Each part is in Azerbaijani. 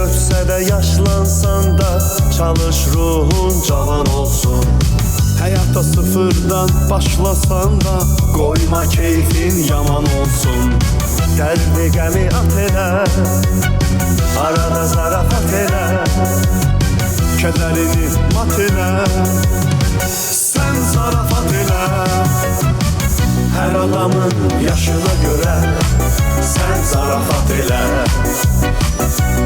ötsə də yaşlansan da çalış ruhun cavan olsun. Həyata sıfırdan başlasan da qoyma keyfin yaman olsun. Dərdi qəmi at elə, arada zarafat elə, kədərini mat elə, sən zarafat elə. Hər adamın yaşına görə sən zarafat elə.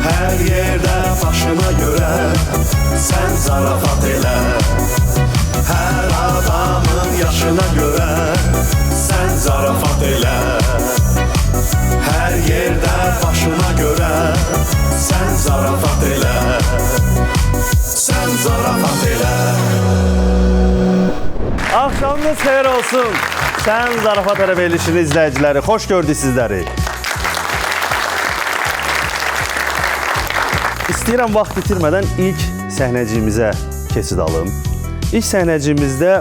Hər yerdə başına görə sən zarafat elə. Hər adamın yaşına görə sən zarafat elə. Hər yerdə başına görə sən zarafat elə. Sən zarafat elə. Axşamınız xeyir olsun. Sən Zarafat elə verilişinin izləyiciləri. Xoş gördük sizləri. İstəyirəm vaxt itirmədən ilk səhnəciyimizə keçid alım. İlk səhnəciyimizdə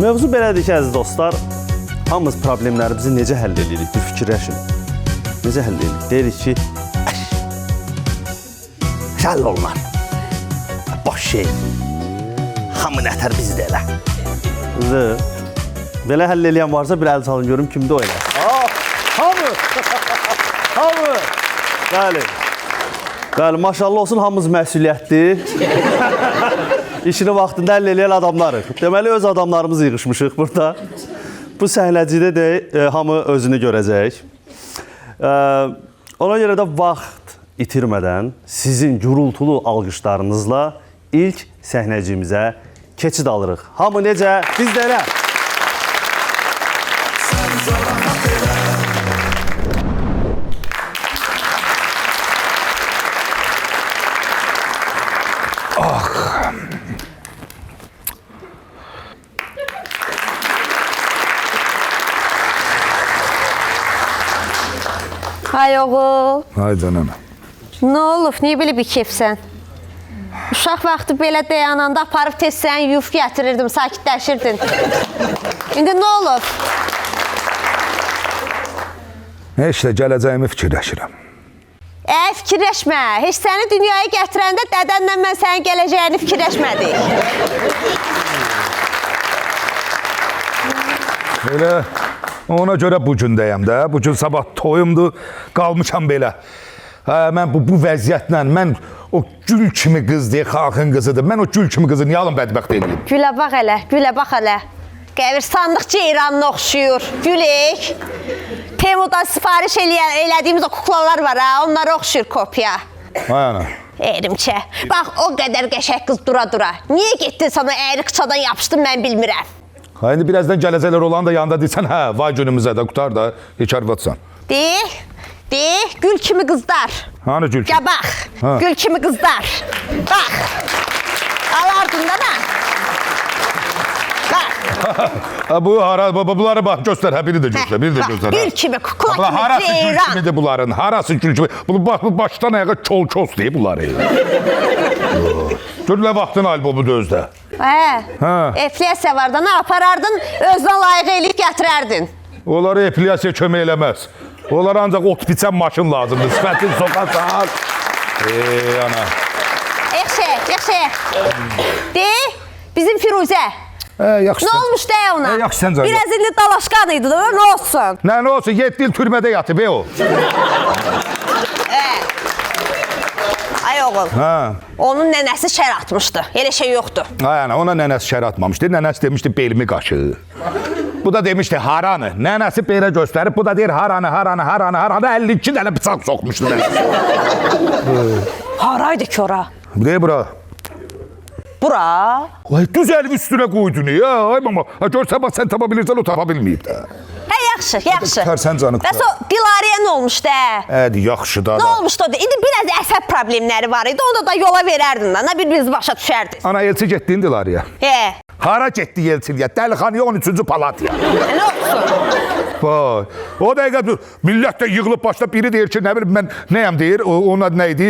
mövzu belədir ki, əziz dostlar, hamımız problemlərimizi necə həll edirik? Bir fikirləşin. Necə həll edirik? Deyirik ki, həll olmaz. Boş şey. Hamı nətər bizdə elə. Belə həll eləyən varsa bir əl çalın görüm kimdə o elə. Hamı! Hamı! Bəli. Bəli, maşallah olsun, hamımız məsuliyyətli. İşini vaxtında həll eləyən adamlarıq. Deməli, öz adamlarımız yığışmışıq burada. Bu səhnəcikdə də hamı özünü görəcək. Ona görə də vaxt itirmədən sizin gürültülü alqışlarınızla ilk səhnəciyimizə keçid alırıq. Hamı necə? Biz də elə. Sən zarafat elə. Hay oğul. Hay canım. Nə olub? Niyə belə bir keyfsən? Uşaq vaxtı belə dayananda aparıb tez səni yuf gətirirdim, sakitləşirdin. İndi nə olub? Heç də gələcəyimi fikirləşirəm. Fikirləşmə. Heç səni dünyaya gətirəndə dədənlə mən sənin gələcəyini fikirləşmədik. Elə ona görə bugündəyəm də. Bugün sabah toyumdur, qalmışam belə. Mən bu vəziyyətlə, mən o gül kimi qız deyə xalqın qızıdır. Mən o gül kimi qızı niyə alım bədbəxt eləyim? Gülə bax elə, gülə bax elə. Qəbirstanlıq ceyranına oxşuyur. Gülük. Temudan sifariş elədiyimiz o kuklalar var ha, onlara oxşuyur kopya. Hay ana. Erimçə. Bax, o qədər qəşək qız dura-dura. Niyə getdin sana əyri qıçadan yapışdın, mən bilmirəm. Ha, indi birazdan gələcəklər olan da yanında deysən, hə, vay günümüzə də qutar da, hekar-vatsan. Gül kimi qızlar. Hani gül kimi? Ya bax, gül kimi qızlar. Bax, alardın da da. Bax. Bunları bax, göstər, hə, biri də göstər, biri də göstər. Gül kimi, kukla kimi, harası ceyran. gül kimidir bunların, harası gül kimi. Bu başdan ayağa çol-ços deyib bunları. Görülə vaxtın albomu da özdə. Efliyasiya var da, nə aparardın, özünə layiq eləyib gətirərdin. Onları efliyasiya kömək eləməz. Onlara ancaq ot biçən maşın lazımdır. Sifətin soxarsan. Ana. Yaxşı. Bizim Firuzə. Yaxşı. Nə olmuş deyə ona? Yaxşı, sən cəhət. Biraz indi dalaşqan idi, nə olsun? Nə olsun, 7 il türmədə yatıb, o. Ay oğul, onun nənəsi şər atmışdı, elə şey yoxdur. Ay ana, ona nənəsi şər atmamışdı, nənəsi demişdi belimi qaşı. Bu da demişdi haranı, nənəsi belə göstərib, bu da deyir haranı, 52 dənə bıçaq soxmuşdu nənəsi. Haraydı ki ora? Deyir bura. Bura? Ay, düz əlimi üstünə qoydun ya, ay mama. Görsən bax, sən tapa bilirsən, o tapa bilməyib də. Hə, yaxşı. Tərsən canı Bəs o Dilarəyə nə olmuşdu? Yaxşı da. Nə olmuşdu? İndi biraz əsəb problemləri var idi, onda da yola verərdin da, nə bir-biriniz başa düşərdiniz. Ana, Elçi getdin Dilarəyə. Hə. Hara getdi Elçiyə? Dəlixanıya 13-cü palat ya. Nə olsun? Vay. O dəqiqə millət də yığılıb başda biri deyir ki, nə bilim mən nəyəm deyir. Ona nə idi?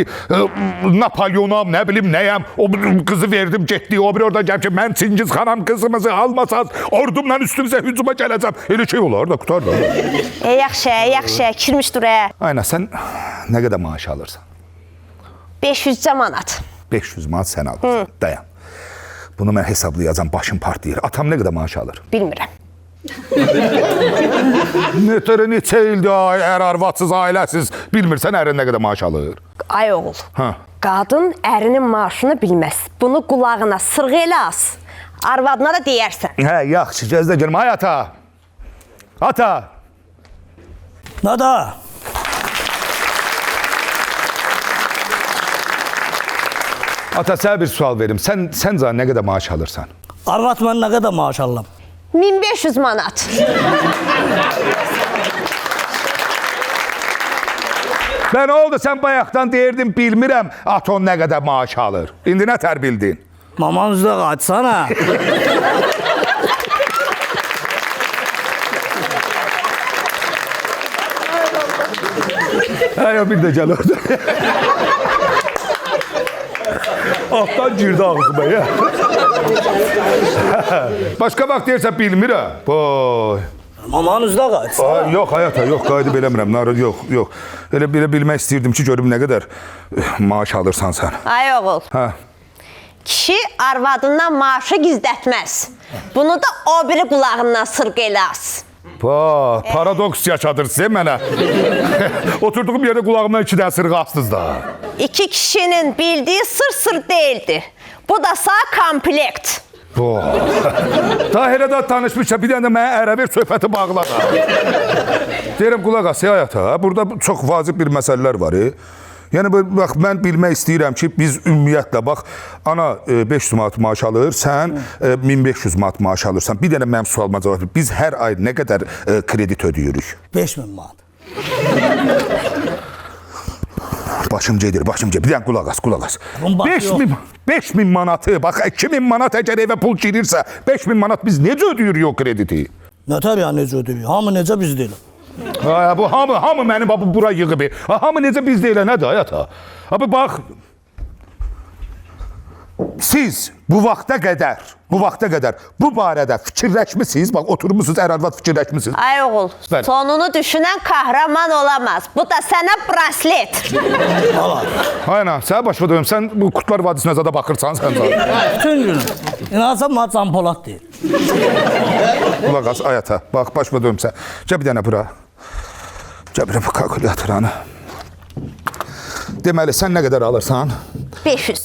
Napolyonam, nə bilim nəyəm. O qızı verdim getdi. O bir orada gəlib ki, mən Çingiz xanam qızımızı almasaz ordumla üstümüzə hücuma gələcəm. Elə şey olar da qutar da. Yaxşı, kirmişdir. Aynen sən nə qədər maaş alırsan? 500 manat. 500 manat sən alırsan. Dayan. Bunu mən hesablayacağım, başım partlayır. Atam nə qədər maaş alır? Bilmirəm. Neçə ildir ər-arvadsız, ailəsiz, bilmirsən ərin nə qədər maaş alır? Ay oğul, Hə. qadın ərinin maaşını bilməz. Bunu qulağına sırğı elə as. Arvadına da deyərsən. Hə, yaxşı, gözlə görüm. Ay ata. Ata. Nada? Ata, sənə bir sual verim. Sən canı nə qədər maaş alırsan? Arvat mən nə qədər maaş alıram? 1500 manat. Ben oldu sen bayaqdan deyirdin bilmirəm aton nə qədər maaş alır. İndi nə tər bildin? Maman üzrə qaçsana. Hə, bir də gəl orada. Altdan girdi ağzıma ya. Başqa vaxt deyirsən bilmirəm. Boy. Maman üzrə qaçsana. Yox həyata, yox qayıdıb eləmirəm. Yox. Elə bilmək istəyirdim ki, görüm nə qədər maaş alırsan sən. Ay oğul. Hə. Kişi arvadından maaşı gizlətməz. Bunu da o biri qulağından sırğı elə as. Paradoks yaşadırsın mənə. Oturduğum yerdə qulağımdan 2 dənə sırğı astınız da. İki kişinin bildiği sır değildi. Bu da sağ komplekt. Tahirədə tanışmışam, bir dənə mənə ərəbir söhbəti bağladı. Deyirəm, qulaq as, həyata, burada çox vacib bir məsələlər var. Yəni, bax, mən bilmək istəyirəm ki, biz ümumiyyətlə, bax, ana 500 manat maaş alır, sən 1500 manat maaş alırsan. Bir dənə mənim sualıma cavab ver. Biz hər ay nə qədər kredit ödəyirik? 5000 manat. Başım gedir. Bir dənə qulaq as. 5000 manatı, bax, 2000 manat əgər evə pul girirsə, 5000 manat biz necə ödəyirik o krediti? Nətər ya necə ödəyir? Hamı necə biz deyil? Bu hamı mənim bura yığıb. Hamı necə biz deyilə, nədir həyata? Abi bax, siz bu vaxta qədər bu barədə fikirləşmisiniz, bax oturmuşsunuz, ər-arvad fikirləşmisiniz. Ay oğul, Bəli. sonunu düşünən kahraman olamaz. Bu da sənə braslet. Aynen, sənə başa dönüm, sən bu Qurtlar Vadisinə zada baxırsan, sən zada. Bütün gün. İnansan mənə Can Polad deyir. Qulaq as, ayata, bax, başa dönüm sən. Gəl bir dənə bura. Gəl bir bu kalkulatoranı. Deməli, sən nə qədər alırsan? 500.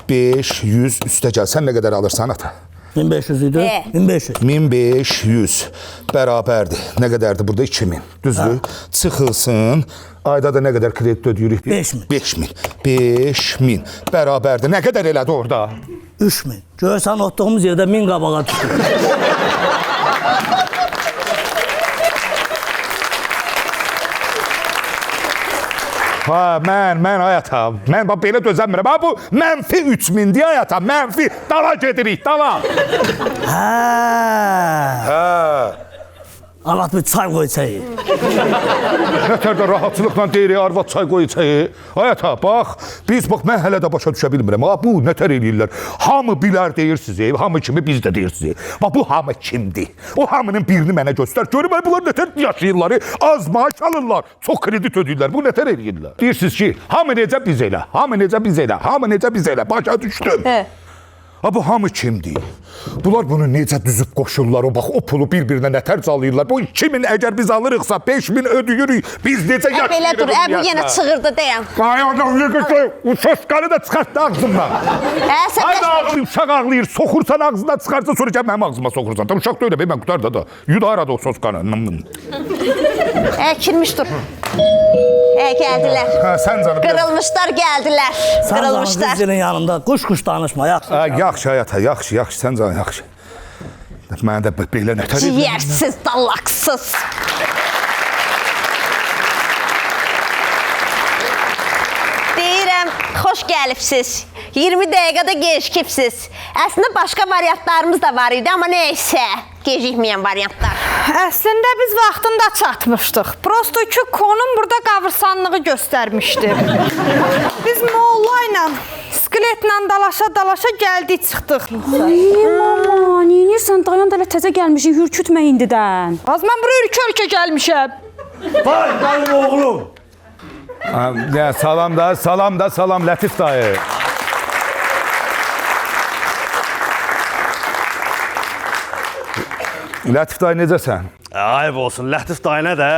500 üstə gəl. Sən nə qədər alırsan ata? 1500 idi. 1500. 1500 bərabərdir. Nə qədərdir burada? 2000. Düzdür? Çıxılsın. Ayda da nə qədər kredit ödəyirik? 5000. 5000 bərabərdir. Nə qədər elədi orada? 3000. Görsən otduğumuz yerdə 1000 qabağa düşdü. Mən həyata, mən belə dözəmirəm. Bu mənfi 3000-dir həyata, mənfi. Dala gedirik, dala. Arvad bir çay qoy çayı. Nətər də rahatçılıqla deyirik, arvad çay qoy çayı. Həyata, bax, mən hələ də başa düşə bilmirəm. Bu nətər eləyirlər? Hamı bilər deyirsiniz, hamı kimi biz də deyirsiniz. Bax, bu hamı kimdir? O hamının birini mənə göstər. Görüm, bunlar nətər yaşayırlar, az maaş alırlar, çox kredit ödəyirlər. Bu nətər eləyirlər? Deyirsiniz ki, hamı necə biz elə, hamı necə biz elə, başa düşdüm. Bu hamı kimdir? Bunlar bunu necə düzüb qoşurlar, o pulu bir-birinə nətər çalıyırlar. Bu 2000 əgər biz alırıqsa 5000 ödəyirik, biz necə yaşayırıq? Belə dur, bu yenə çığırdı deyəm. O soskanı da çıxartdı ağzımdan. Hayda ağlayır, uşaq ağlayır, soxursan ağzından çıxarsa sonra gəl mənim ağzıma soxursan. Tam uşaq da öyle, mən qutarda da. Yuda arada o soskanı. Kirmişdir. Gəldilər. Sən canım. Qırılmışlar, gəldilər. Sən Qırılmışlar. canım zilin yanında quş danışma. Yaxşı həyata, yaxşı, sən canım, yaxşı. Mənə də belə nətər edir? Ciyərsiz, dallaqsız. Deyirəm, xoş gəlibsiz. 20 dəqiqədə gecikibsiz. Əslində başqa variantlarımız da var idi, amma neysə, gecikməyən variantlar. Əslində biz vaxtında çatmışdıq. Prosto ki, konum burada qavırsanlığı göstərmişdi. Biz Molla ilə, skeletlə dalaşa-dalaşa gəldik, çıxdıq. Ay mama, neyirsən? Dayan da elə təzə gəlmişik, hürkütmə indidən. Az mən buraya ürkə-ürkə gəlmişəm. Vay benim oğlum. Salam Lətif dayı. Lətif dayı necəsən? Ayıb olsun, Lətif dayı nə də?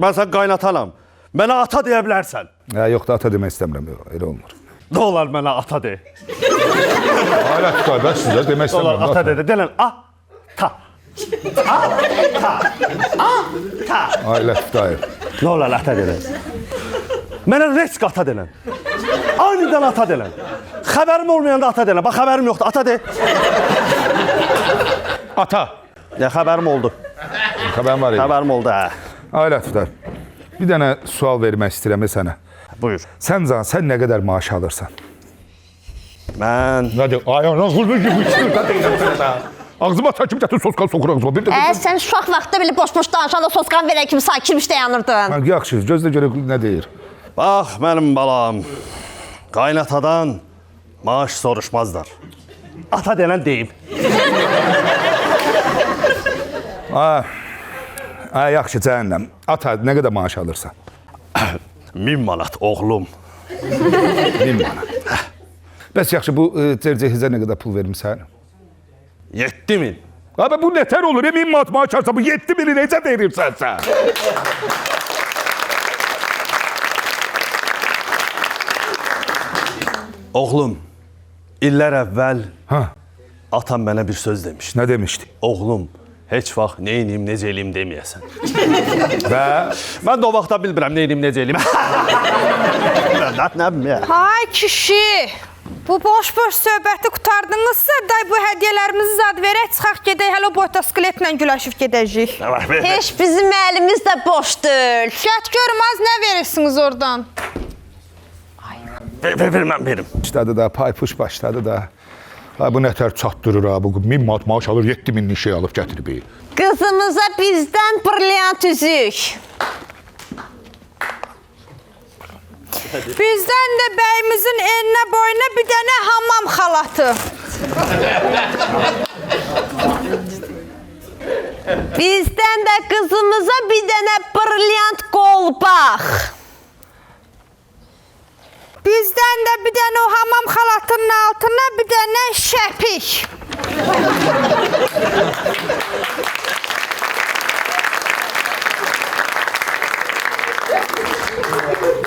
Mən sən qaynatanam. Mənə ata deyə bilərsən. Yox da ata demək istəmirəm, elə olmur. Nə olar mənə ata de? Ay Lətif dayı, mən sizə demək Nə olar istəmirəm. ata de, denən ata. Ay Lətif dayı. Nə olar ata denən? Mənə resk ata denən. Anidən ata denən. Xəbərim olmayanda ata denən. Bax, xəbərim yoxdur, ata de. Ata. Ya, xəbərim oldu. Xəbərim var idi. Xəbərim oldu, hə. Ay Lətif dayı, bir dənə sual vermək istəyirəm sənə. Buyur. Sən nə qədər maaş alırsan? Mən... Hadi, ay ağzını gibi içtir da deyirəm sənə da. Ağzıma çəkib gətir soskan soxur ağzıma. Bir də Sən uşaq vaxtda belə boş-boş danışanda sosqan verən kimi sakinmiş dayanırdın. yaxşı, gözlə görə nə deyir? Bax, mənim balam, qaynatadan maaş soruşmazlar. Ata denən deyib. Yaxşı, cəhənnəm. Ata, nə qədər maaş alırsan? 1000 manat, oğlum. 1000 manat. Bəs yaxşı, bu cərcəhizə nə qədər pul vermişsən? 7000. Abi bu nətər olur? 1000 manat maaş alırsan, bu 7000-i necə verirsən sən? Oğlum, illər əvvəl Hə, atam mənə bir söz demişdi. nə demişdi? Oğlum, heç vaxt nə edeyim, necə eləyim deməyəsən. Və Mən də o vaxtda bilmirəm nə edeyim, necə eləyim. Nə bilim ya. Ay kişi, bu boş-boş söhbəti qutardınızsa, day bu hədiyyələrimizi zad verək, çıxaq gedək, hələ o boyda skeletlə güləşib gedəcəyik. Heç bizim əlimiz də boş deyil. Gəl görüm, az nə verirsiniz oradan? Ver, mən verim. başladı da, paypuş başladı da. Ay, bu nətər çatdırır ha, bu 1000 manat maaş alır, 7000'li şey alıb gətirib. Qızımıza bizdən brilliant üzük. Bizdən də bəyimizin elinə boyuna bir dənə hamam xalatı. Bizdən də qızımıza bir dənə brilliant qolbaq. Bizdən də bir dənə o hamam xalatının altına bir dənə şəpik.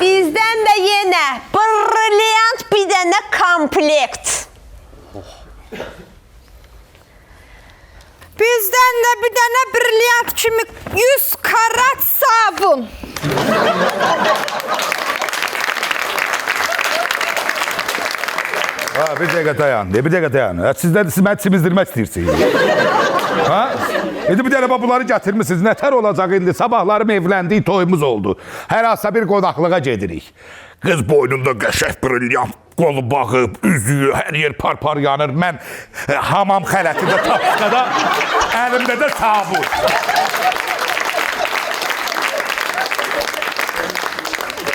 Bizdən də yenə brilliant bir dənə komplekt. Bizdən də bir dənə brilliant kimi 100 karat sabun. Ha, bir dəqiqə dayan. Sizdən mən çimizdirmək istəyirsiniz. Ha? İndi bir dənə bunları gətirmişsiniz. Nətər olacaq indi? Sabahlarım evləndik, toyumuz oldu. Hər hasa bir qonaqlığa gedirik. Qız boynunda qəşəng brilliant qolu baxıb, üzüyü, hər yer par-par yanır. Mən hamam xələtində tapışqada, əlimdə də sabun.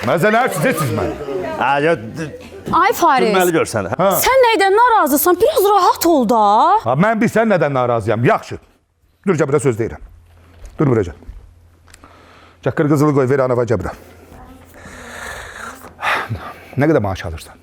Məzələr sizəsiz mən. Ay Fariz, Gülməli görsən. sən nəydən narazısan? Biraz rahat ol da. Ha, mən bilsən nədən narazıyam? Yaxşı. Dur cəbirə söz deyirəm. Dur buraya. Çək qırqızılı qoy, ver anava cəbirə. Nə qədər maaş alırsan?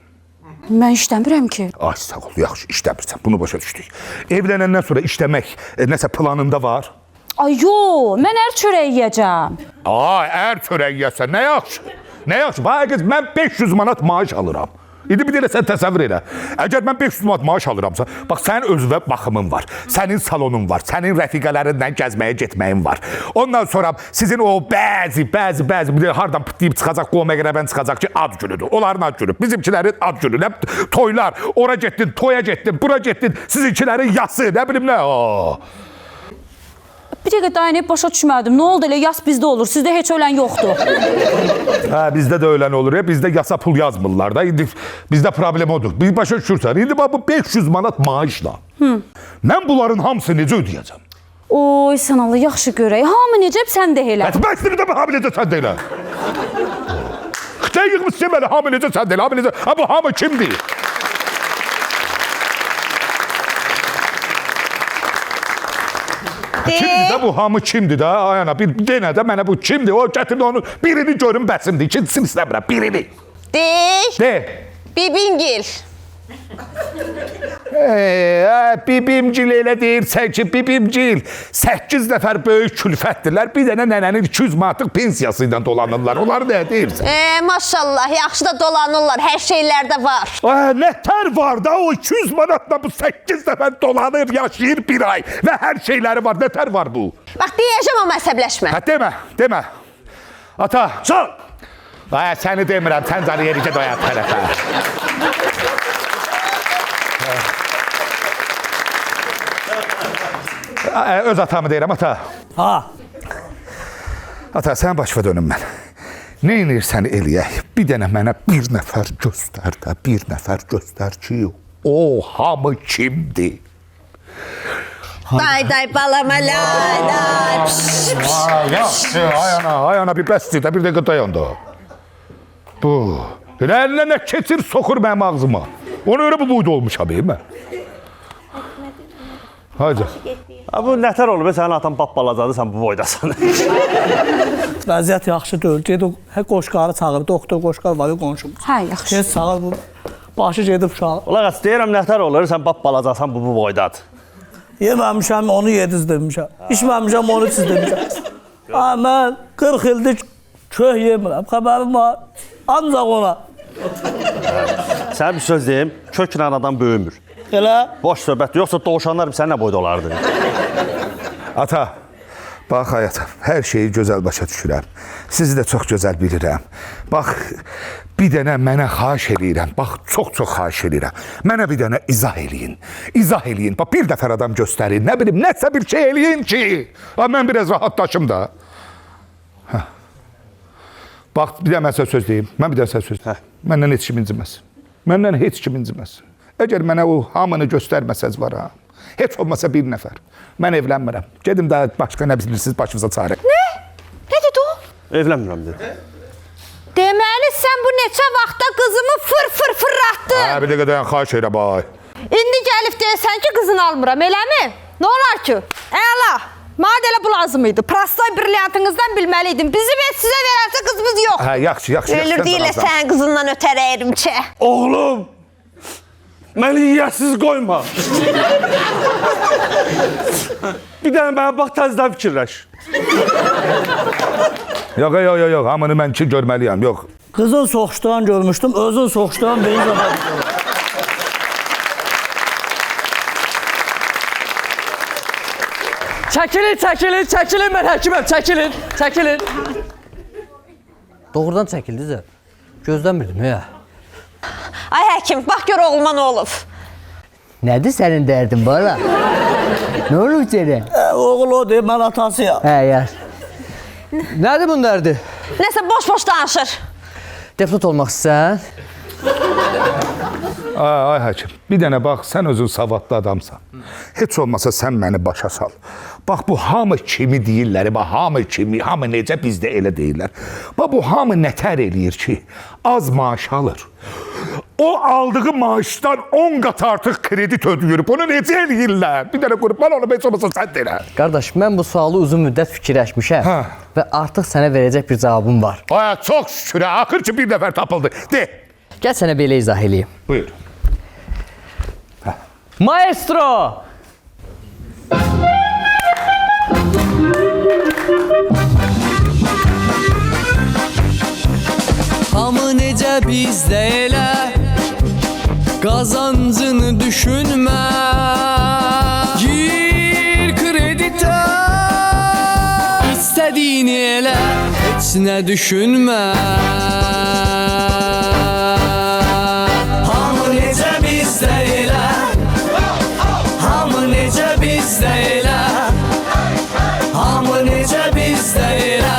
Mən işləmirəm ki. Ay sağ ol, yaxşı işləmirsən. Bunu başa düşdük. Evlənəndən sonra işləmək nəsə planında var? Ay yo, mən ər çörək yeyəcəm. Ay, ər çörək yəsən, nə yaxşı. Nə yaxşı. Bax qız, mən 500 manat maaş alıram. İndi bir də sən təsəvvür elə. Əgər mən 500 manat maaş alıramsa, bax sənin özünə baxımın var. Sənin salonun var. Sənin rəfiqələrindən gəzməyə getməyin var. Ondan sonra sizin o bəzi hardan pıtlayıb çıxacaq, qovma qərəbən çıxacaq ki, ad günüdür. Onların ad günü. Bizimkilərin ad günü. Nə toylar. Ora getdin, toya getdin, bura getdin. Sizinkilərin yası, nə bilim nə. Bir dəqiqə dayanıb başa düşmədim. Nə oldu elə yas bizdə olur. Sizdə heç ölən yoxdur. Hə, bizdə də ölən olur ya. Bizdə yasa pul yazmırlar da. İndi bizdə problem odur. Bir başa düşürsən. İndi bax bu 500 manat maaşla. Mən bunların hamısını necə ödəyəcəm? Oy, sən Allah, yaxşı görək. Hamı necəb, sən də elə. Bəsdir də bu hamı necə sən deyil. Xitay yığmışsın belə hamı necə sən deyil. Hamı necə, ha bu hamı kimdir? Kimdir də bu hamı kimdir də? Ayana bir denə də mənə bu kimdir? O gətirdi onu birini görüm bəsimdir. İkincisini istəmirəm, birini. Deyik. De. Bibingil. Bibimcil elə deyirsən ki, bibimcil 8 nəfər böyük külfətdirlər. Bir dənə nənənin 200 manatlıq pensiyası ilə dolanırlar. Onlar nə deyirsən? Maşallah, yaxşı da dolanırlar. Hər şeylərdə var. Nətər var da o 200 manatla bu 8 nəfər dolanır, yaşayır bir ay və hər şeyləri var. Nətər var bu? Bax, deyəcəm amma əsəbləşmə. Demə. Ata, sal. Səni demirəm, sən canı yericə doyat tərəfə. Öz atamı deyirəm, ata. Ha. Ata, sən başva dönüm mən. Nə inirsən eləyək? Bir dənə mənə bir nəfər göstər də, bir nəfər göstər ki, o hamı kimdir? Day balama lay. Yaxşı, ayana bir bəsdir də, bir dəqiqə dayandı. Bu, əlinə nə keçir, soxur mənim ağzıma. Onu öyle bu boyda olmuşam mən. Haydi. Bu nətər olub, sənin atan pappalacadı, sən bu boydasan. Vəziyyət yaxşı deyil. Dedi, qoşqarı çağır. Doktor qoşqar var, qonşumuz. Hə, yaxşı. Tez çağır bu. Başı gedib uşağı. Ulan deyirəm, nətər olur, sən pappalacasan, bu boydadır. Yeməmişəm, onu yediz demişəm. İçməmişəm, onu siz demişəm. Mən 40 ildir köh yemirəm, xəbərim var. Ancaq ona. Sən bir söz deyim, köklə adam böyümür. Elə? Boş söhbət, yoxsa doğuşanlar sən nə boyda olardı? Ata, bax həyatım, hər şeyi gözəl başa düşürəm. Sizi də çox gözəl bilirəm. Bax, bir dənə mənə xahiş eləyirəm. Bax, çox xahiş eləyirəm. Mənə bir dənə izah eləyin. İzah eləyin. Bax, bir dəfər adam göstərin. Nə bilim, nəsə bir şey eləyin ki. Mən biraz rahatlaşım da. Bax, bir dənə mən sizə söz deyim. Mən bir dənə sizə söz deyim. Məndən heç kim inciməz. Məndən heç kim inciməz. Əgər mənə o hamını göstərməsəz var ha. Heç olmasa bir nəfər. Mən evlənmirəm. Gedim də başqa nə bilirsiniz başınıza çarə. Nə? Nə dedi o? Evlənmirəm dedi. Deməli sən bu neçə vaxtda qızımı fırlatdın. Bir dəqiqə dayan, xahiş edirəm ay. İndi gəlib deyəsən ki, qızını almıram, eləmi? Nə olar ki? Əla. Mənə elə bu lazım idi. Prostoy brilyantınızdan bilməliydim. Bizim heç sizə verərsə qızımız yox. Yaxşı. Ölür deyilə sən qızından ötərəyirəm ki. Oğlum, məni yiyəsiz qoyma. Bir dənə mənə bax, təzdən fikirləş. Yox, hamını mən ki görməliyəm, yox. Qızın soxuşduğunu görmüşdüm, özün soxuşduğunu beyin zaman. Çəkilin, mən həkiməm, çəkilin. Doğrudan çəkildiniz, gözləmirdim, ya. Ay həkim, bax gör oğluma nə olub. Nədir sənin dərdin, bala? Nə olub sənə? Oğul o deyib, mən atasıyam. Yar. Nədir bunun dərdi? Nəsə boş-boş danışır. Deputat olmaq istəyən? Ay həkim, bir dənə bax, sən özün savadlı adamsan. Heç olmasa sən məni başa sal. Bax, bu hamı kimi deyirlər, hamı kimi, hamı necə bizdə elə deyirlər. Bax, bu hamı nətər eləyir ki, az maaş alır. O aldığı maaşdan 10 qat artıq kredit ödəyir. Bunu necə eləyirlər? Bir dənə qurban onu, heç olmasa sən deyirlər. Qardaş, mən bu sualı uzun müddət fikirləşmişəm və artıq sənə verəcək bir cavabım var. Ay, çox şükür, axır ki bir nəfər tapıldı. De. Gəl sənə belə izah eləyim. Buyur. Maestro! Hamı necə bizdə elə qazancını düşünmə. Gir kreditə istədiyini elə heç nə düşünmə. Hamı necə bizdə elə, hamı necə bizdə elə, hamı necə bizdə elə.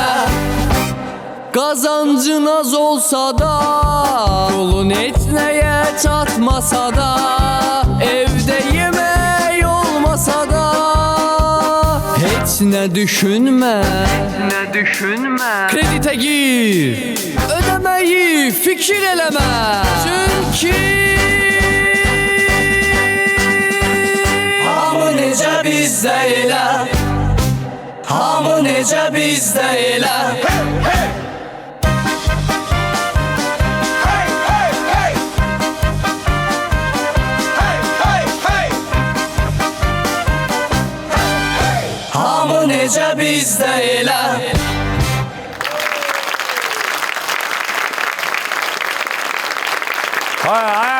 Qazancın az olsa da, yolun heç nəyə çatmasa da, evdə yemək olmasa da, nə düşünmə. Kreditə gir, ödəməyi fikir eləmə. Çünki hamı necə bizdə elə, hamı necə bizdə elə. Hamı necə bizdə elə.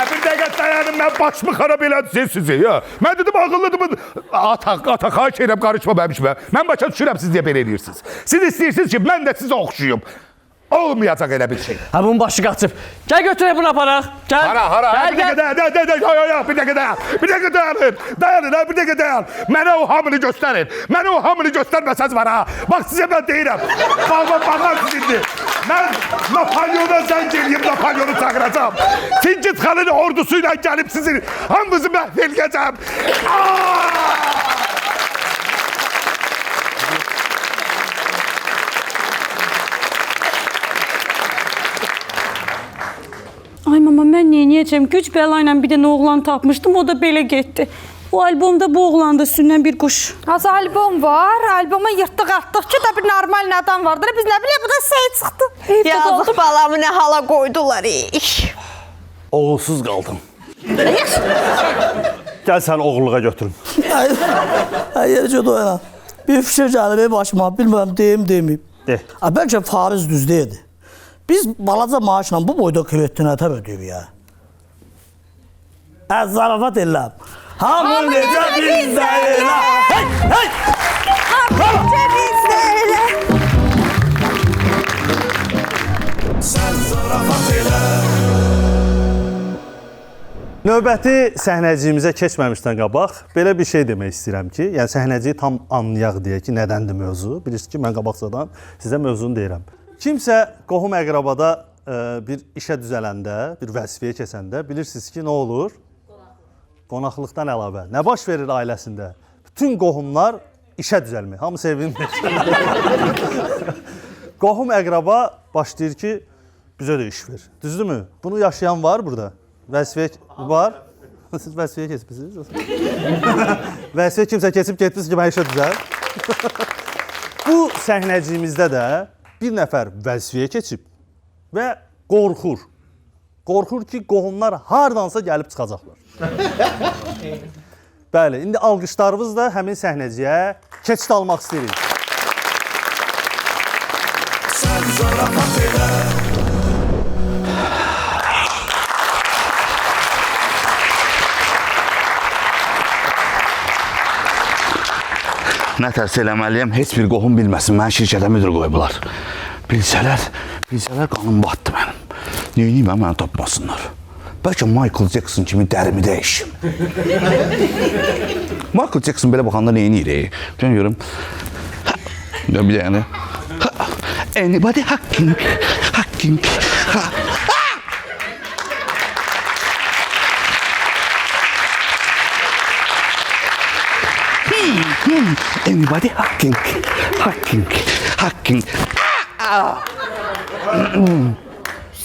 Bir dəqiqə dayanın, mən başımı xarab elədiniz sizi. Mən dedim, ağıllıdır. Ata, xahiş edirəm, qarışma mənim işimə. Mən başa düşürəm, siz niyə belə edirsiniz. Siz istəyirsiniz ki, mən də sizə oxşuyum. Olmayacaq elə bir şey. Ha bunun başı qaçıb. Gəl götürək bunu aparaq. Gəl. Hara. Gəl, Bir dəqiqə dayan. Bir dəqiqə dayanın. Dayanın, bir dəqiqə dayan. Mənə o hamını göstərin. Mənə o hamını göstərməsəz var ha. Bax sizə mən deyirəm. Baxın sizindir. Mən Napolyona zəng eləyib Napolyonu çağıracam. Çingis xanın ordusuyla gəlib sizin hamınızı məhv eləyəcəm. Ay mama, mən neyniyəcəm? Güc bəla ilə bir dənə oğlan tapmışdım, o da belə getdi. O albomda bu oğlandı, üstündən bir quş. Az albom var, alboma yırtdıq atdıq ki, da bir normal adam vardır. Biz nə biləyək, bu da sey çıxdı. Yazıq balamı nə hala qoydular. Oğulsuz qaldım. Gəl səni oğulluğa götürüm. Yercə doyana. Bir fikir gəlir benim başıma, bilmirəm deyim, deməyim. De. Bəlkə fariz düzdəydi. Biz balaca maaşla bu boyda kreditini ətəb ödəyib ya. Zarafat eləm. Hamı necə bizdə elə. Hey! Hamı necə bizdə elə. Sən zarafat elə. Növbəti səhnəciyimizə keçməmişdən qabaq belə bir şey demək istəyirəm ki, yəni səhnəciyi tam anlayaq deyə ki, nədəndir mövzu. Bilirsiniz ki, mən qabaqcadan sizə mövzunu deyirəm. Kimsə qohum əqrabada bir işə düzələndə, bir vəzifəyə keçəndə bilirsiniz ki, nə olur? Qonaqlıqdan əlavə. Nə baş verir ailəsində? Bütün qohumlar işə düzəlmir. Hamı sevinir. Qohum əqraba başlayır ki, bizə də iş ver. Düzdürmü? Bunu yaşayan var burada. Vəzifəyə var. Siz vəzifəyə keçmişsiniz. Vəzifəyə kimsə keçib getmişsiniz ki, mən işə düzəl. Bu səhnəciyimizdə də bir nəfər vəzifəyə keçib və qorxur. Qorxur ki, qohumlar hardansa gəlib çıxacaqlar. Bəli, indi alqışlarımızla həmin səhnəciyə keçid almaq istəyirik. Sən zarafat elə. Nə tərs eləməliyəm, heç bir qohum bilməsin, mən şirkətə müdür qoyublar. Bilsələr qanım batdı mənim. Neyiniyim, məni tapmasınlar. Bəlkə Michael Jackson kimi dərimi dəyişim. Michael Jackson belə baxanda neyiniyir? Can görüm. Bir də yəni. Anybody hacking. Anybody hacking.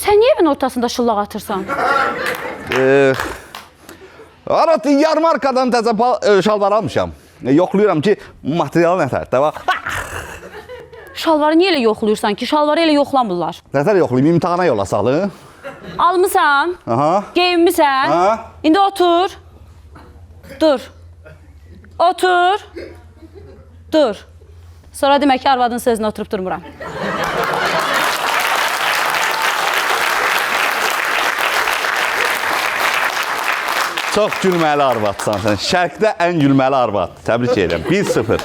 Sən niyə evin ortasında şıllaq atırsan? Arada yarmarkadan təzə şalvar almışam. Yoxluyuram ki, material nətərdir. Şalvarı niyə elə yoxluyursan ki? Şalvarı elə yoxlamırlar. Nətər yoxlayayım, imtihana yola salı. Almısan, geyinmisən, indi otur, dur, otur, dur. Sonra demək ki, arvadın sözünə oturub durmuram. Çox gülməli arvadsan sən. Şərqdə ən gülməli arvad. Təbrik edirəm. 1-0.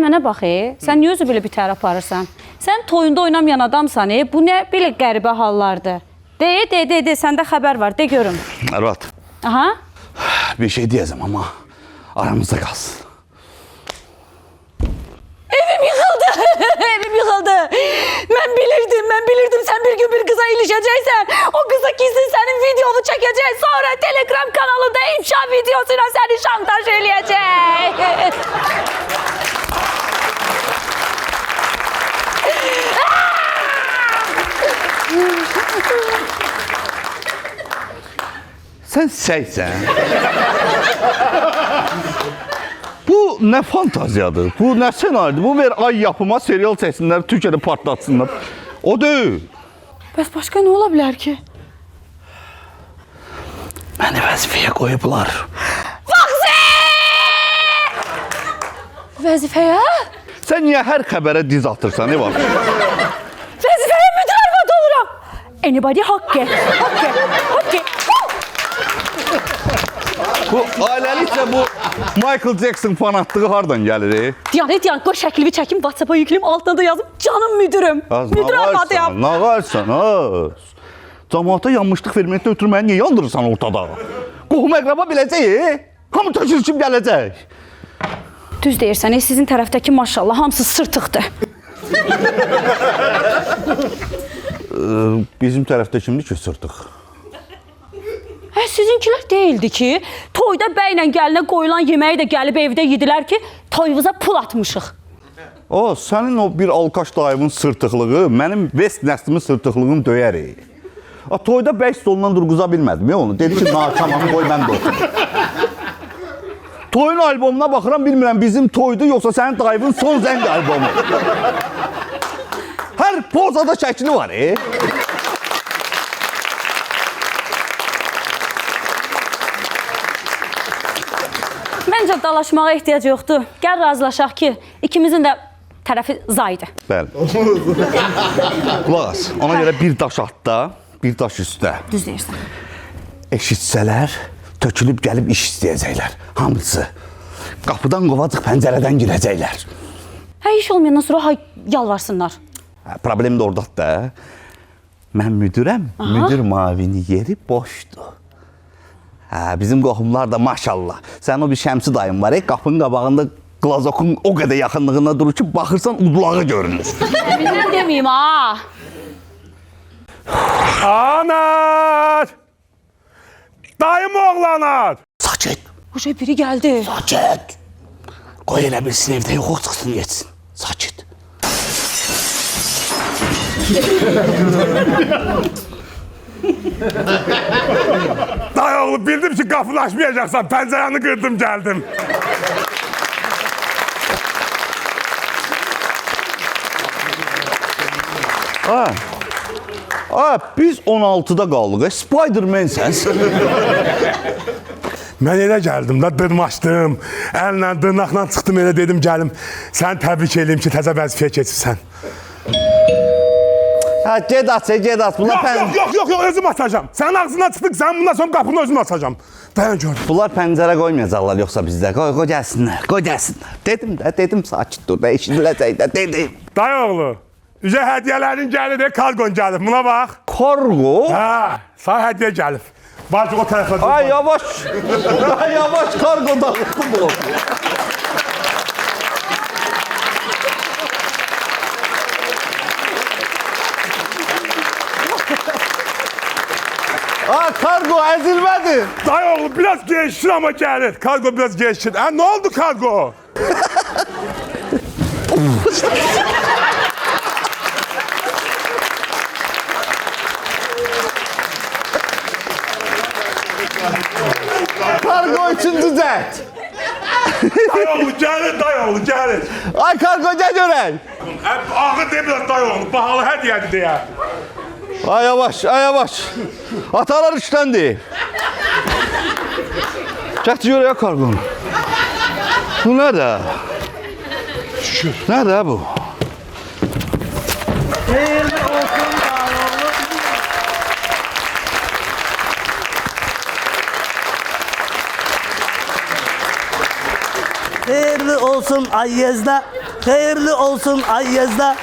Mənə bax, sən niyə özü belə bir tər aparırsan? Sən toyunda oynamayan adamsan, bu nə belə qəribə hallardır? De, səndə xəbər var, de görüm. Arvad. Aha. Bir şey deyəcəm, amma aramızda qalsın. Evim yıxıldı. Mən bilirdim sən bir gün bir qıza ilişəcəksən. O qıza kesin sənin videonu çəkəcək. Sonra Telegram kanalında ifşa videosuyla səni şantaj eləyəcək. Sən səysən. Bu nə fantaziyadır? Bu nə ssenaridir? Bu ver ay yapıma serial çəksinlər, Türkiyədə partlatsınlar. O deyil. Bəs başqa nə ola bilər ki? Məni vəzifəyə qoyublar. Vəzifəyə? Sən niyə hər xəbərə diz atırsan, ne var? Vəzifəyə müdür arvadı oluram. Anybody haqqı. Haqqı. Bu ailəlikcə bu Michael Jackson fanatlığı hardan gəlir? Diyan, qoy şəklimi çəkim, WhatsApp-a yükləyim, altına da yazım. Canım müdürüm. Müdür arvadıyam. Nağarsan, az. Cəmaata yanmışlıq verməklə ötürü məni niyə yandırırsan ortada? Qohum əqraba biləcək, hamı tökülüşüb gələcək. Düz deyirsən, sizin tərəfdəki maşallah hamısı sırtıqdır. Bizim tərəfdə kimdir ki, sırtıq? Sizinkilər deyildi ki, toyda bəylə gəlinə qoyulan yeməyi də gəlib evdə yedilər ki, toyunuza pul atmışıq. O, sənin o bir alkaş dayımın sırtıqlığı, mənim West nəslimin sırtıqlığını döyərik. Toyda bəy stolundan durğuza bilmədim ya onu. Dedi ki, tamam, qoy mən də oturum. Toyun albomuna baxıram, bilmirəm bizim toydu, yoxsa sənin dayımın son zəng albomu. Hər pozada şəkli var, Məncə dalaşmağa ehtiyac yoxdur. Gəl razılaşaq ki, ikimizin də tərəfi zaydı. Bəli. Qulaq as, ona görə bir daş atda, bir daş üstdə. Düz deyirsən. Eşitsələr, tökülüb gəlib iş istəyəcəklər. Hamısı. Qapıdan qovacaq, pəncərədən girəcəklər. İş olmayandan sonra yalvarsınlar. Problem də oradadır da. Mən müdürəm, müdür mavini yeri boşdur. Bizim qohumlar da maşallah. Sən o bir Şəmsi dayın var, qapının qabağında Glazokun o qədər yaxınlığında durur ki, baxırsan udulağı görünür. Mən deməyim, ha. Anar! Dayım oğlanar! Sakit. Uşaq biri gəldi. Sakit. Qoy elə bilsin evdə yox çıxsın, geçsin. Sakit. Day oğlu bildim ki qapını açmayacaqsan, pəncərəni qırdım gəldim. Biz 16'da qaldıq. Spider-Man sənsən. Mən elə gəldim da, dırmaşdım. Əllə, dırnaqla çıxdım, elə dedim gəlim. Səni təbrik edeyim ki, təzə vəzifəyə keçirsən. Ged at. Yox, özüm atacağım. Sənin ağzından çıxdıq, sən bundan sonra qapını özüm atacağım. Dayan gör. Bunlar pəncərə qoymayacaqlar yoxsa bizdə. Qoy gəlsinlər. Dedim sakit dur da, eşidiləcək də, dedim. Day oğlu, üzə hədiyyələrin gəlir, kargon gəlir. Buna bax. Kargo? Hə, sağ hədiyyə gəlib. Bacı o tərəfə dur. Ay yavaş, kargo dağıtdı bu. Kargo əzilmədi. Day oğlu biraz geçsin ama gelir. Kargo biraz geçsin. Ne oldu kargo? Kargo üçün düzelt. Day oğlu gelir. Ay kargo gəl görək. Ağır demiyor day oğlu. Pahalı hediyedir diye. Ay yavaş. Atalar üçləndi. Gətir görək kargonu. Bu nədə? Şükür. Nədə bu? Xeyirli olsun dayıoğlu. Xeyirli olsun Ayyezdə. Xeyirli olsun Ayyezdə.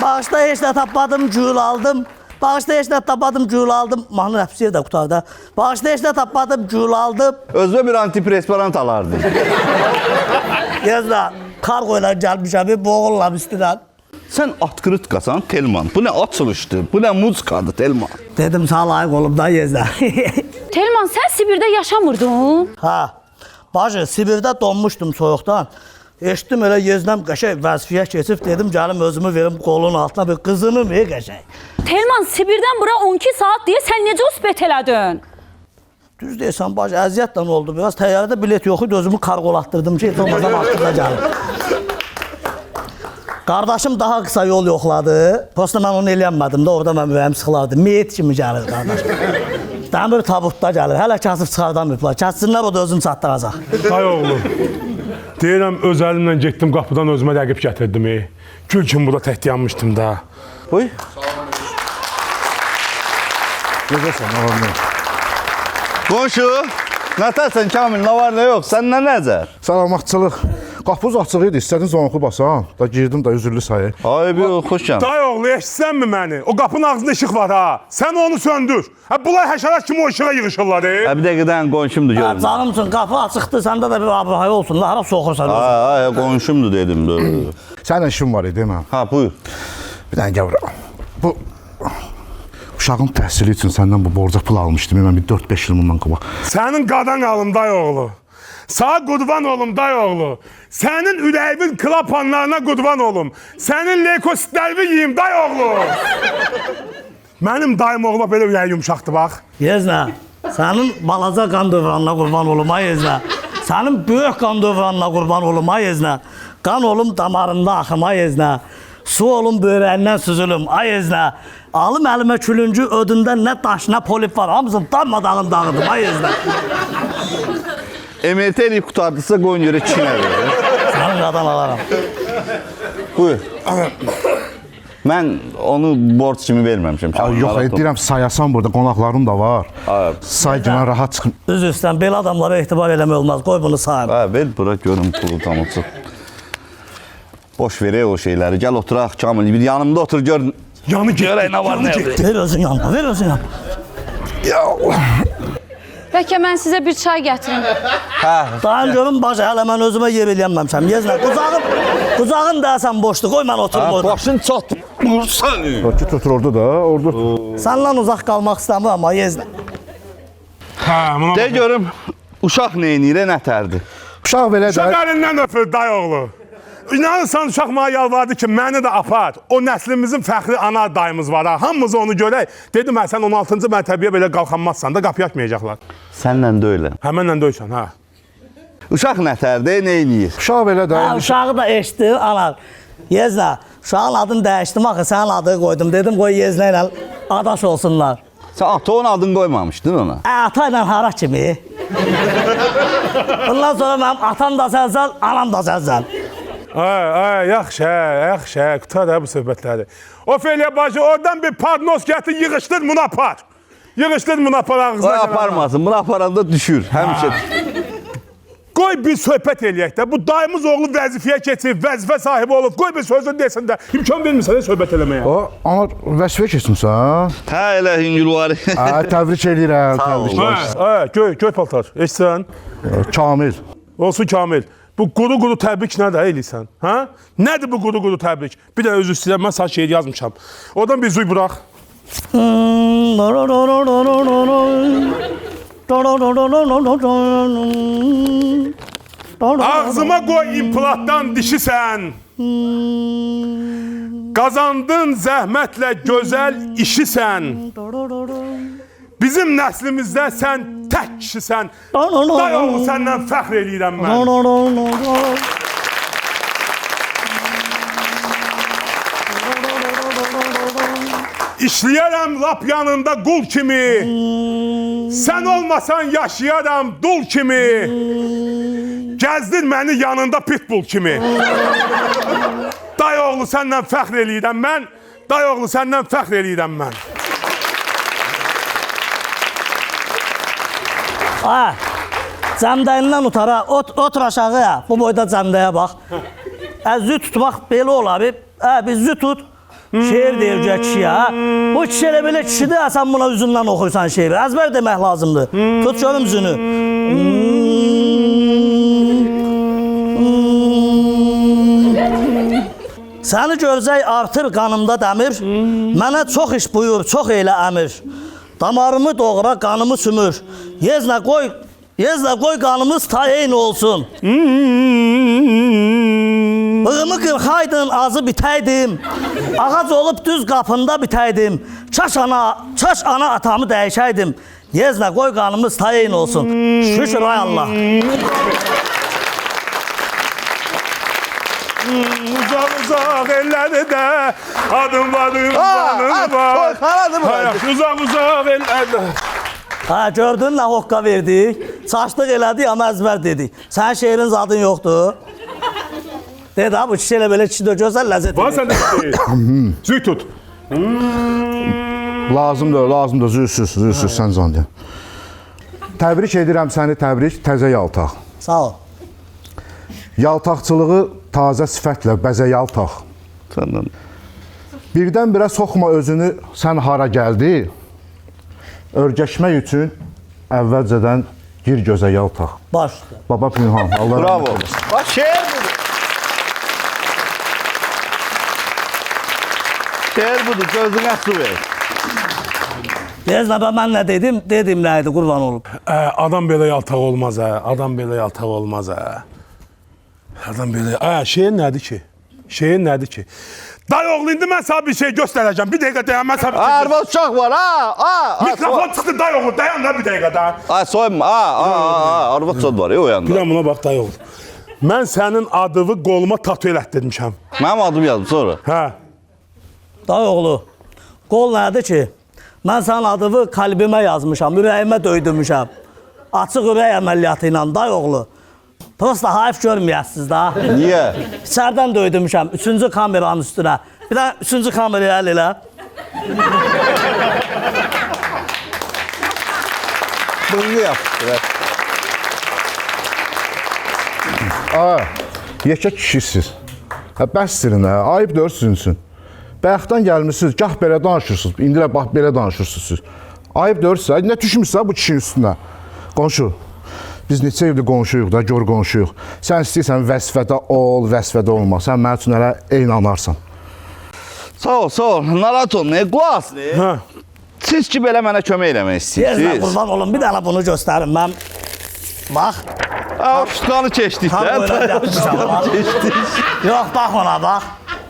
Bağışda heç nə tapmadım, gül aldım. Bağışda heç nə tapmadım, gül aldım. Mahnı həbsiyə də qutarda. Bağışda heç nə tapmadım, gül aldım. Özümə bir antipresparant alardı. Yazda, kargo ilə gəlmişəm, boğulam üstündən. Sən atkırıtqasan Telman. Bu nə açılışdı, bu nə muzikadır Telman. Dedim, sağ layık olum da Yazda. Telman, sən Sibirdə yaşamırdın? Ha, bacı, Sibirdə donmuşdum soyuqdan. Eşitdim elə yeznəm qəşəng vəzifəyə keçib dedim gəlim özümü verim qolun altına bir qızını ver qəşəng. Telman, Sibirdən bura 12 saat deyə sən necə usbet elədin? Düz deyirsən baş əziyyətlə oldu. Biraz təyyarədə bilet yox idi, özümü karqolatdırdım ki, heç olmasa vaxtında gəlim. Qardaşım daha qısa yol yoxladı. Prosta mən onu eləyənmədim də, orada mən mühəm sıxılardı. Meyit kimi gəlir qardaşım. Dəmir tabutda gəlir, hələ kasıb çıxardamıyıblar. Kəssinlər, o da özünü çatdıracaq. Day oğlu, deyirəm öz əlimlə getdim qapıdan özümə rəqib gətirdim. Gül kimi burada tək yanmışdım da. Buyur. Necəsən, oğlum? Qonşu, nətərsən Kamil, nə var, nə yox? Sən nə nəzər? Salamatçılıq. Qapız açıq idi, istədin zonxu basam. Da girdim da üzürlü sayı. Ay, bir xoşcan. Day oğlu, eşitsənmi məni? O qapının ağzında işıq var ha. Sən onu söndür. Bunlar həşərat kimi o işığa yığışırlar. Bir dəqiqədən qonşumdur görüm. Canım üçün qapı açıqdır, səndə də bir abihayı olsun. Hara soxursan özün. Ay, qonşumdur dedim. Sənin işin var idi mən. Ha, buyur. Bir dənə gəl. Bu uşağın təhsili üçün səndən bu borca pul almışdım. Mən bir 4-5 il bundan qabaq. Sənin qadan alım day oğlu. Sağ qurban olum day oğlu. Sənin ürəyimin klapanlarına qurban olum. Sənin leykositlərini yiyeyim day oğlu. Mənim dayım oğlu belə ürəyi yumuşaqdır bax. Yeznə, sənin balaca qan dövranına qurban olum ay Yeznə. Sənin böyük qan dövranına qurban olum ay Yeznə. Qan olum damarında axım ay Yeznə. Su olum böyrəyindən süzülüm ay Yeznə. Alım əlimə külüncü ödündə nə daş, nə polip var. Hamısını darmadağın dağıdım ay Yeznə. MRT eləyib qutardısa qoyun görə Çinə verir. Sənin qadan alaram. Buyur. Mən onu borc kimi verməmişəm. Yox, deyirəm sayasan burada, qonaqlarım da var. Saycına rahat çıxın. Düz üstən, belə adamlara etibar eləmək olmaz. Qoy bunu sayın. Ver, bura görüm pulu tamıtsın. Boş verək o şeyləri. Gəl oturaq Kamil. Bir yanımda otur gör. Yanı görək nə var, nə yox. Ver özün yanına, ver özün yanına. Ya Allah. Bəlkə mən sizə bir çay gətirim. Dayım görüm bacı, hələ mən özümə yer eləyənməmişəm. Yeznə, qucağın deyəsən boşdur, qoy mən oturum orada. Başın çatmır səni. Git otur orada da, orada. Səndən uzaq qalmaq istəmirəm amma Yeznə. De görüm, uşaq neynir, nətərdir? Uşaq belə də... Uşaq əlindən öpür day oğlu. İnanırsan uşaq mənə yalvardı ki, məni də apar. O nəslimizin fəxri ana dayımız var ha. Hamımız onu görək. Dedim mən sən 16-cı mərtəbəyə belə qalxanmazsan da qapı açmayacaqlar. Sənlə də öyle. Həmənlə döysən ha. Uşaq nətərdir, neynir? Uşaq belə də... Uşağı da eşitdim, ana. Yeznə, uşağın adını dəyişdim axı, sənin adını qoydum. Dedim qoy Yeznə ilə adaş olsunlar. Sən ata onun adını qoymamışdın ona? Ata ilə hara kimi? Bundan sonra mənim atam da sənsən, anam da sənsən. Yaxşı, qutar bu söhbətləri. Ofeliya bacı, oradan bir parnos gətir, yığışdır, bunu apar. Yığışdır, bunu apar ağzına. Qoy aparmasın, bunu aparanda düşür, həmişə. Qoy bir söhbət eləyək də, bu dayımız oğlu vəzifəyə keçib, vəzifə sahibi olub, qoy bir sözün desin də, imkan vermirsən söhbət eləməyə. Ana, vəzifə keçmişsən? Hə, elə hüngülvari. Təbrik edirəm, təbrik. Göy paltar, eşsən? Kamil. Olsun Kamil. Bu quru təbrik nədir eləysən? Nədir bu quru təbrik? Bir də özü istəyirəm, mən sağ şeir yazmışam. Oradan bir zuy bıraq. Ağzıma qoy implantdan dişisən. Qazandın zəhmətlə gözəl işisən. Bizim nəslimizdə sən tək kişisən. Day oğlu, səndən fəxr eləyirəm mən. İşləyərəm lap yanında qul kimi. Sən olmasan yaşayaram dul kimi. Gəzdir məni yanında pitbull kimi. Day oğlu, səndən fəxr eləyirəm mən. Day oğlu, səndən fəxr eləyirəm mən. Cəmdəyindən utara, otur aşağıya, bu boyda cəmdəyə bax. Züt tutmaq belə olar, bir züt tut, şeir deyəcək kişiyə. Bu kişi elə belə kişidir, sən buna üzündən oxuysan şeiri, əzbər demək lazımdır. Tut görüm üzünü. Səni görzək artır qanımda dəmir, mənə çox iş buyur, çox elə əmir. Damarımı doğra, qanımı sümür. Yeznə qoy qanımız tayin olsun. Bığımı qırxaydın, azı bitəydim. Ağac olub düz qapında bitəydim. Çaş ana atamı dəyişəydim. Yeznə qoy qanımız tayin olsun. Şükür ay Allah. Uzaq elləri də adım var. Uzaq elləri də. Ha, gördün nə hoqqa verdik. Saçlıq elədik, amma əzbər dedik. Sənin şehrin zadın yoxdur. Dedi ha, bu kişi elə belə kişi də gözəl ləzzət Var sən də züy tut. Lazımdır, zülsüz, sən can deyəm. Təbrik edirəm səni, təzə yaltaq. Sağ ol. Yaltaqçılığı tazə sifətlə, bəzə yaltaq. Səndən. Birdən-birə soxma özünü, sən hara gəldi? Örgəşmək üçün əvvəlcədən gir gözə yaltaq. Baş. Baba Pünhan, Allah Bravo. rəhmət eylesin. Bax, şeir budur. Şeir budur, gözünə su ver. Yeznə, mən nə dedim? Dedim nə idi, qurban olub. Adam belə yaltaq olmaz hə. Adam belə yaltaq olmaz hə. Adam belə... Şeyin nədir ki? Day oğlu, indi mən sana bir şey göstərəcəm. Bir dəqiqə dayan, mən sana bir şey göstərəcəm. Arvad uşaq var, ha? Mikrofon çıxdı, day oğlu, dayan da bir dəqiqə da. Ay, soyunma, arvad uşaq var, o yanda. Bir də buna bax, day oğlu. Mən sənin adını qoluma tatu elətdirmişəm. Mənim adım yazdım sonra. Hə. Day oğlu, qol nədir ki? Mən sənin adını kalbimə yazmışam, ürəyimə döydürmüşəm. Açıq ürək əməliyyatı ilə, day oğlu. Prosta hayf görməyəsiniz da. Niyə? İçərdən döydürmüşəm, 3-cü kameranın üstünə. Bir də 3-cü kameraya əl elə. Bunu yaptı. Yekə kişisiz. Bəsdirin, ayıb sizin üçün. Bayaqdan gəlmişsiniz, gah belə danışırsınız, indi də bax belə danışırsınız. Ayıb sizə, nə düşmüşsə bu kişinin üstünə? Qonşu, biz neçə ildir qonşuyuq da, gör qonşuyuq. Sən istəyirsən vəzifədə ol, vəzifədə olma. Sən mənim üçün hələ eynanarsan. Sağ ol. Narahat ol, ne? Qulaq. Siz ki belə mənə kömək eləmək istəyirsiniz. Yeznə, qurban olun, bir dənə bunu göstərim. Mən, bax. Şutqanı keçdik də. Tam böyle yapmışam. Yox, bax ona, bax.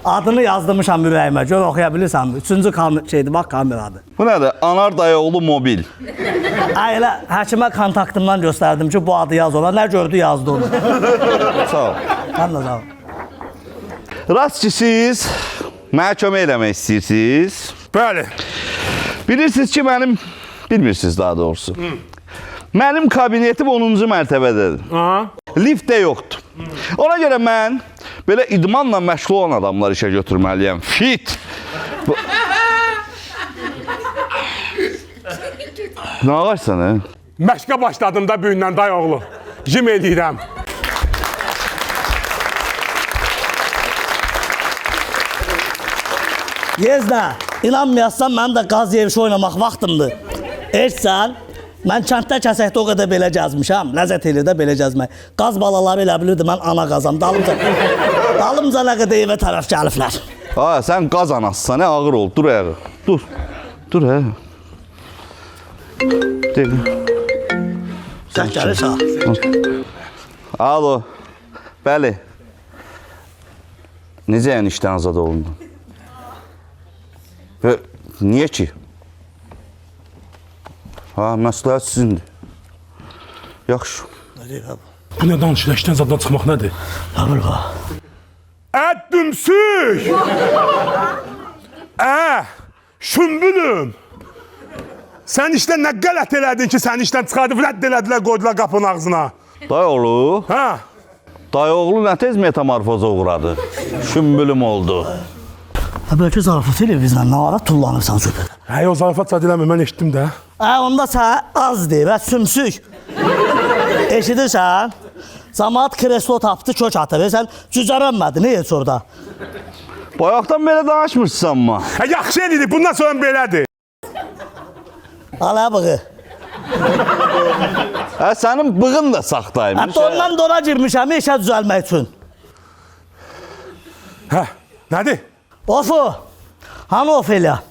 Adını yazdırmışam ürəyimə, gör oxuya bilirsən. 3-cü şeydir, bax kameradır. Bu nədir? Anar Dayoğlu mobil. Elə həkimə kontaktımdan göstərdim ki, bu adı yaz ona. Nə gördü, yazdı onu. Sağ ol. Mən də sağ ol. Rast ki, siz mənə kömək eləmək istəyirsiniz. Bəli. Bilirsiniz ki, bilmirsiniz daha doğrusu. Mənim kabinetim 10-cu mərtəbədədir. Lift də yoxdur. Ona görə mən belə idmanla məşğul olan adamlar işə götürməliyəm. Fit. Nə ağaçsan, hə? Məşqə başladım da bugündən, day oğlu. Jim eləyirəm. Yeznə, inanmayassan, mənim də qaz yevişi oynamaq vaxtımdır. Eşsən, mən kənddə kəsəkdə o qədər belə gəzmişəm, ləzzət elir də belə gəzmək. Qaz balaları elə bilirdi, mən ana qazam. Dalımca nə qədər evə tərəf gəliblər. Sən qaz anasısan, ağır ol, dur ayağı. Dur, hə. Sən gəlirsən. Alo, bəli. Necə yəni işdən azad olundun? Və niyə ki? Məsləhət sizindir. Yaxşı. Bu nə danışır, işdən zaddan çıxmaq nədir? Nə bir var? Dümsük! Şümbülüm! Sən işdən nə qələt elədin ki, sən işdən çıxardıb, rədd elədilər, qoydular qapının ağzına. Dayoğlu? Hə? Dayoğlu nə tez metamorfoza uğradı? Şümbülüm oldu. Bəlkə zarafat elə bizlə, nə ara tullanırsan söhbət? O zarafat zad eləmir, mən eşitdim də. Onda sən az deyib, sümsük. Eşidirsən? Camaat kreslo tapdı, kök atır. Sən cücərənmədin, heç orada. Bayaqdan belə danışmışsan mı? Yaxşı edirik, bundan sonra belədir. Ala bığı. Sənin bığın da saxtaymış. Hətta ondan dona girmişəm, işə düzəlmək üçün. Nədir? Ofu, hanı Ofeliya?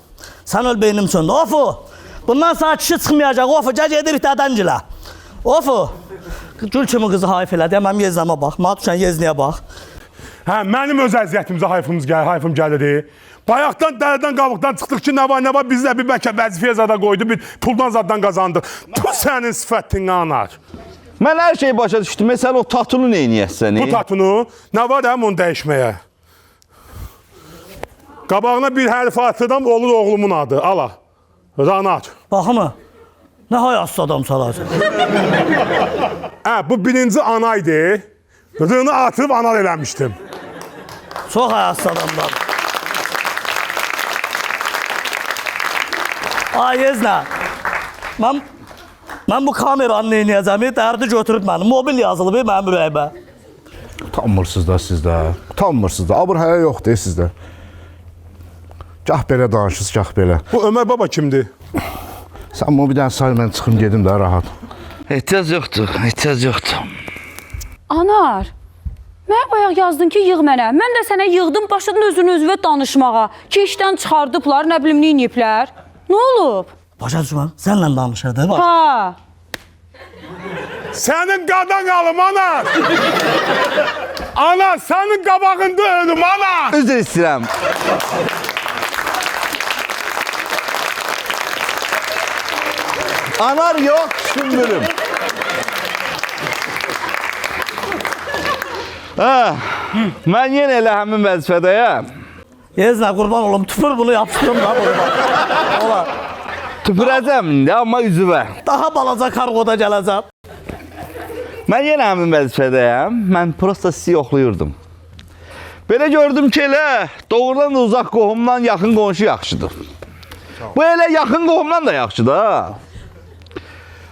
Sən öl beynim söndü. Ofu, bundan sonra kişi çıxmayacaq. Ofu, gəc edirik dədəncilə. Ofu, gül kimi qızı hayf elədi. Həməm yeznəmə bax, ma düşən yezniyə bax. Hə, mənim öz əziyyətimizə hayfım gəlir. Bayaqdan dərdən qabıqdan çıxdıq ki, nə var, biz də bir bəlkə vəzifəyə zada qoydu, bir puldan zaddan qazandıq. Tu sənin sifətinə anar. Mən hər şeyi başa düşdüm. Məsələn, o tatunu neyniyəsən? Bu tatunu, nə var həm onu dəyişməyə? Qabağına bir hərf atıram, olur oğlumun adı. Ala, Ranar. Baxımı, nə hayasız adam salarsan? Bu birinci anaydı. Rını atıb anar eləmişdim. Çox hayasız adamlar. Ay Yeznə, mən bu kameranı neynəyəcəm? Dərdi götürüb mənim, mobil yazılıb mənim ürəyimə. Utanmırsınız da siz də. Utanmırsınız da. Abur həyə yoxdur sizdə. Gah belə danışırsınız, gah belə. Bu Ömər baba kimdir? Sən bunu bir dənə say, mən çıxım gedim də rahat. Ehtiyac yoxdur, ehtiyac yoxdur. Anar, mənə bayaq yazdın ki, yığ mənə. Mən də sənə yığdım, başladın özünə danışmağa. Ki, işdən çıxardıblar, nə bilim, neyiniyiblər. Nə olub? Başa düşməm, sənlə danışırdı. Ha. Sənin qadan alım, ana! Ana, sənin qabağında ölüm, ana! Üzr istəyirəm. Anar yox, sümbülüm. Mən yenə elə həmin vəzifədəyəm. Yeznə, qurban olum, tüpür bunu yapışdırım da bunu. Ola. Tüpürəcəm indi, amma üzüvə. Daha balaca kargoda gələcəm. Mən yenə həmin vəzifədəyəm. Mən prosta sizi yoxlayırdım. Belə gördüm ki, elə doğrudan da uzaq qohumdan yaxın qonşu yaxşıdır. Bu elə yaxın qohumdan da yaxşıdır, ha.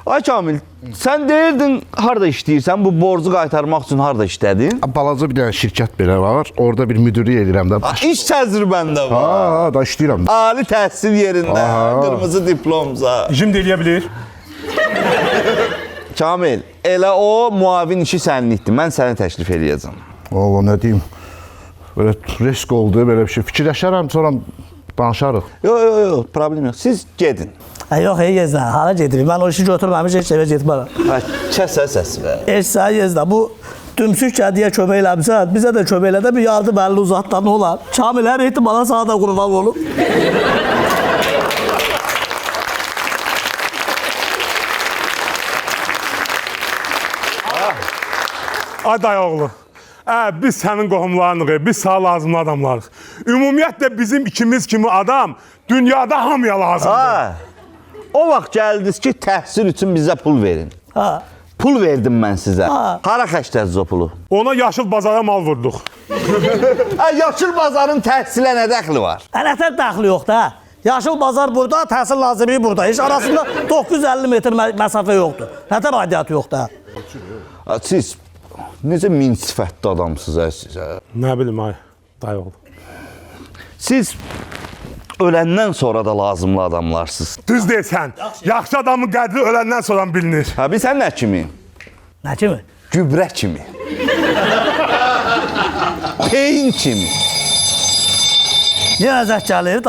Ay Kamil, sən deyirdin harada işləyirsən, bu borcu qaytarmaq üçün harada işlədin? Balaca bir dənə şirkət belə var, orada bir müdürlük edirəm də. İş təcrübəndə var. Ha, da işləyirəm. Ali təhsil yerində, qırmızı diplomza. Kim deyə bilir? Kamil, elə o muavin işi səninlikdir, mən səni təklif edəcəm. Oğlum, nə deyim, belə risk oldu, belə bir şey. Fikirləşərəm, sonra danışarıq. Yox, problem yox, siz gedin. Yox, Yeznə, hala gedirik. Mən o işi götürməmiş, heç evə getmərəm. Kəsə səsi və. Heç sən Yeznə, bu dümsük kədiyə kömək eləmişsən, bizə də kömək elədə bir yardım əlini uzatdan ne olar? Kamil, hər ehtimala sana da qurban olub. Ay dayı oğlu, biz sənin qohumlarınıq, biz sağ lazımlı adamlarıq. Ümumiyyətlə bizim ikimiz kimi adam dünyada hamıya lazımdır. O vaxt gəldiniz ki, təhsil üçün bizə pul verin. Pul verdim mən sizə. Hara xərclədiniz o pulu? Ona yaşıl bazara mal vurduq. Yaşıl bazarın təhsilə nə dəxli var? Nətər dəxli yox da. Yaşıl bazar burada, təhsil lazımlığı burada. Heç arasında 950 metr məsafə yoxdur. Nətər aidiyyatı yox da. Siz necə min sifətli adamsınız sizə? Nə bilim ay, dayı oğlu. Siz öləndən sonra da lazımlı adamlarsınız. Düz deyirsən, yaxşı adamın qədri öləndən sonra bilinir. Biz sən nə kimi? Nə kimi? Gübrə kimi. Peyin kimi. Niyə əzək gəlir?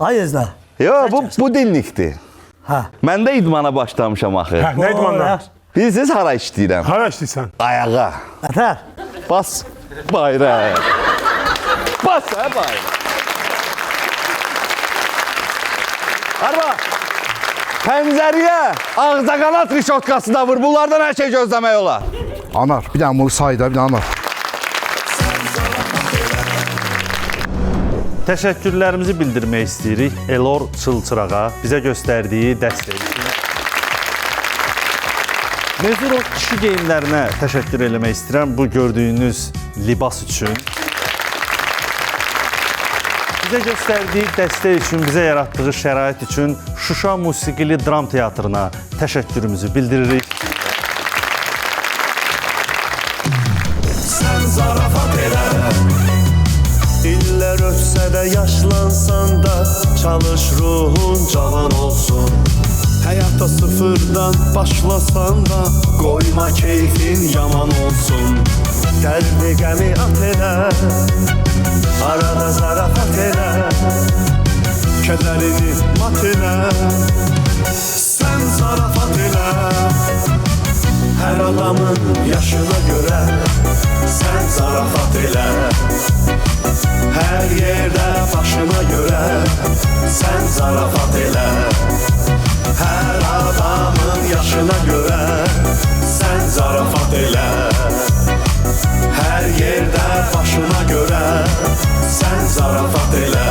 Ay Yeznə. Yox, bu dinlikdir. Mən də idmana başlamışam axı. Nə idmandan? Bilirsiniz hara işləyirəm? Hara işləyirsən? Ayağa. Nətər? Bas bayrağı. Bas bayrağı. Arba, pəncəriyə ağzaqanat rişotkası da vur. Bunlardan hər şey gözləmək olar. Anar, bir dənə bunu say da, bir dənə anar. Təşəkkürlərimizi bildirmək istəyirik Elor Çılçırağa bizə göstərdiyi dəstək üçün. Mezuro kişi geyimlərinə təşəkkür eləmək istəyirəm bu gördüyünüz libas üçün. Bizə göstərdiyi dəstək üçün, bizə yaratdığı şərait üçün Şuşa Musiqili Dram Teatrına təşəkkürümüzü bildiririk. Sən zarafat elə, illər ötsə də yaşlansan da, çalış ruhun cavan olsun. Həyatda sıfırdan başlasan da, qoyma keyfin yaman olsun. Dərdi qəmi at elə, arada zarafat elə, kədərini mat elə. Sən zarafat elə, hər adamın yaşına görə. Sən zarafat elə, zarafat elə. Hər adamın yaşına görə sən zarafat elə. Hər yerdə başına görə sən zarafat elə.